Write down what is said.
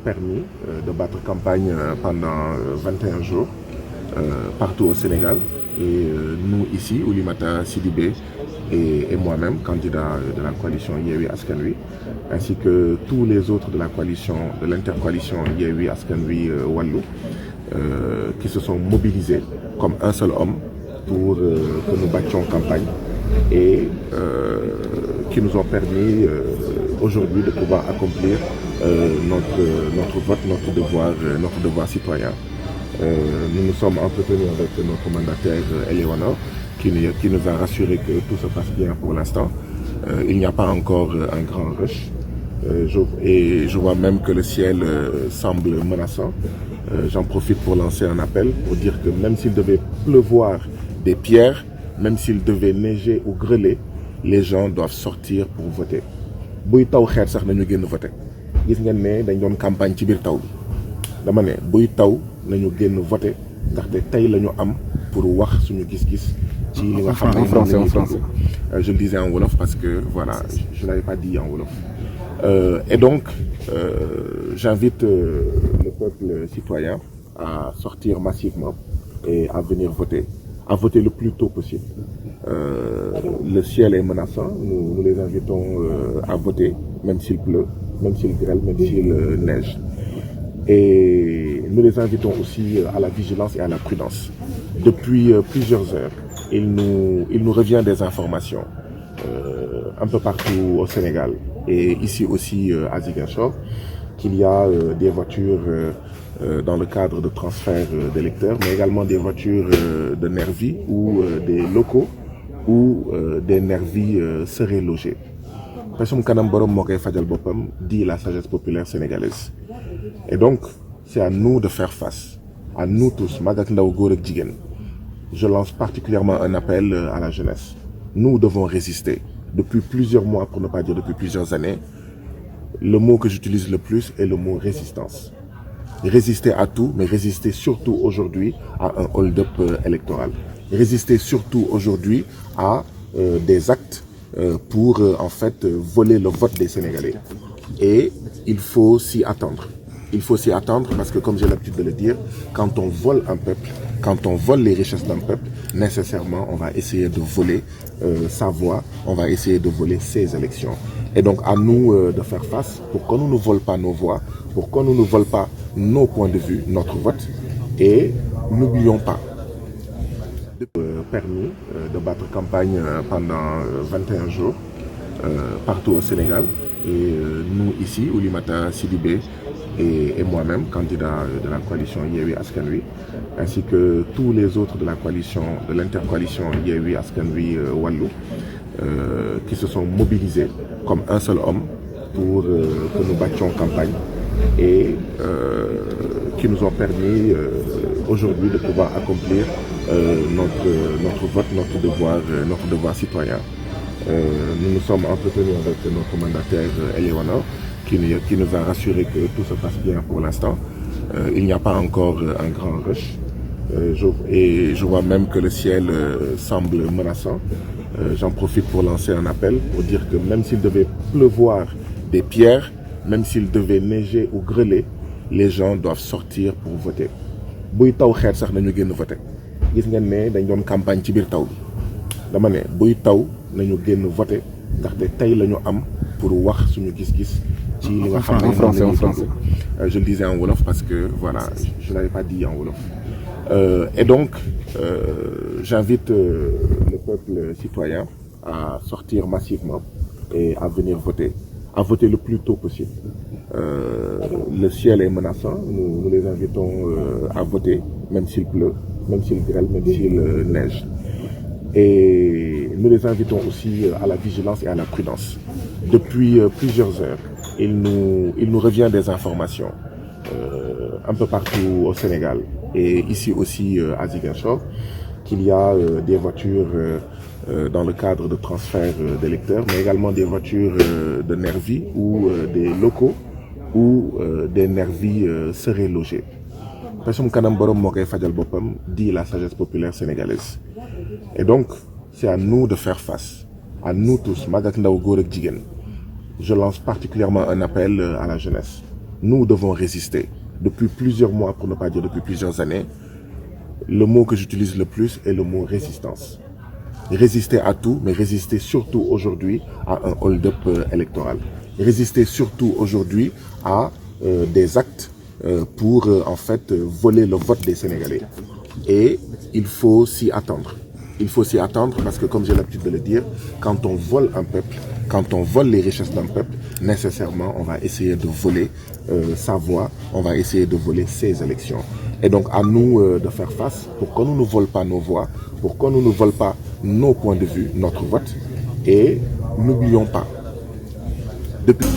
permis de battre campagne pendant 21 jours partout au Sénégal. Et nous ici, Oulimata Sidibé et moi-même, candidat de la coalition Yewwi Askan Wi, ainsi que tous les autres de la coalition, de l'intercoalition Yewwi Askan Wi Wallu, qui se sont mobilisés comme un seul homme pour que nous battions campagne et qui nous ont permis aujourd'hui de pouvoir accomplir notre vote, notre devoir citoyen. Nous nous sommes entretenus avec notre mandataire Eleonore qui nous a rassuré que tout se passe bien pour l'instant. Il n'y a pas encore un grand rush et je vois même que le ciel semble menaçant. J'en profite pour lancer un appel pour dire que même s'il devait pleuvoir des pierres, même s'il devait neiger ou grêler, les gens doivent sortir pour voter. Buy taw xeet sax nañu génn voter. Gis ngeen ne dañ doon campagne ci biir taw bi. Dama ne buy taw nañu génn voter ndaxte tey la ñu am pour wax suñu gis-gis ci li nga xam ne en français. Je le disais en wolof parce que voilà, je n'avais pas dit en wolof. Et donc, j'invite le peuple citoyen à sortir massivement et à venir voter le plus tôt possible. Le ciel est menaçant, nous les invitons à voter, même s'il pleut, même s'il grêle, même s'il neige. Et nous les invitons aussi à la vigilance et à la prudence. Depuis plusieurs heures, il nous revient des informations un peu partout au Sénégal et ici aussi à Ziguinchor qu'il y a des voitures dans le cadre de transfert d'électeurs, mais également des voitures de nervis ou des locaux où des nervis seraient logés. Pessum kanam borom moo koy fajal boppam, dit la sagesse populaire sénégalaise. Et donc, c'est à nous de faire face, à nous tous, mag ak ndaw, góor ak jigéen. Je lance particulièrement un appel à la jeunesse. Nous devons résister. Depuis plusieurs mois, pour ne pas dire depuis plusieurs années, le mot que j'utilise le plus est le mot résistance. Résister à tout, mais résister surtout aujourd'hui à un hold-up électoral. Résister surtout aujourd'hui à des actes pour en fait voler le vote des Sénégalais. Et il faut s'y attendre. Il faut s'y attendre parce que, comme j'ai l'habitude de le dire, quand on vole un peuple, quand on vole les richesses d'un peuple, nécessairement, on va essayer de voler sa voix, on va essayer de voler ses élections. Et donc, à nous de faire face pour qu'on ne nous vole pas nos voix, pour qu'on ne nous vole pas nos points de vue, notre vote. Et n'oublions pas, permis de battre campagne pendant 21 jours partout au Sénégal. Et nous ici, Oulimata Sidibé et moi-même, candidat de la coalition Yewwi Askan Wi, ainsi que tous les autres de la coalition, de l'intercoalition Yewwi Askan Wi Wallu, qui se sont mobilisés comme un seul homme pour que nous battions campagne et qui nous ont permis aujourd'hui de pouvoir accomplir notre vote, notre devoir citoyen. Nous nous sommes entretenus avec notre mandataire Eleonore qui nous a rassuré que tout se passe bien pour l'instant. Il n'y a pas encore un grand rush et je vois même que le ciel semble menaçant. J'en profite pour lancer un appel pour dire que même s'il devait pleuvoir des pierres, même s'il devait neiger ou grêler, les gens doivent sortir pour voter. Buy taw xeet sax nañu génn voter. Gis ngeen ne dañ doon campagne ci biir taw bi. Dama ne buy taw nañu génn voter ndaxte tey la ñu am pour wax suñu gis-gis ci li nga xam ne en français. Je le disais en wolof parce que voilà, je n'avais pas dit en wolof. Et donc, j'invite le peuple citoyen à sortir massivement et à venir voter le plus tôt possible. Le ciel est menaçant, nous les invitons à voter, même s'il pleut, même s'il grêle, même s'il neige. Et nous les invitons aussi à la vigilance et à la prudence. Depuis plusieurs heures, il nous revient des informations un peu partout au Sénégal et ici aussi à Ziguinchor qu'il y a des voitures dans le cadre de transfert d'électeurs, mais également des voitures de nervis ou des locaux où des nervis seraient logés. Pessum kanam borom moo koy fajal boppam, dit la sagesse populaire sénégalaise. Et donc, c'est à nous de faire face, à nous tous, mag ak ndaw, góor ak jigéen. Je lance particulièrement un appel à la jeunesse. nous devons résister. Depuis plusieurs mois, pour ne pas dire depuis plusieurs années, le mot que j'utilise le plus est le mot résistance. Résister à tout, mais résister surtout aujourd'hui à un hold-up électoral. Résister surtout aujourd'hui à des actes pour en fait voler le vote des Sénégalais. Et il faut s'y attendre. Il faut s'y attendre parce que, comme j'ai l'habitude de le dire, quand on vole un peuple, quand on vole les richesses d'un peuple, nécessairement, on va essayer de voler sa voix, on va essayer de voler ses élections. Et donc, à nous de faire face pour qu'on ne nous vole pas nos voix, pour qu'on ne nous vole pas nos points de vue, notre vote. Et n'oublions pas, depuis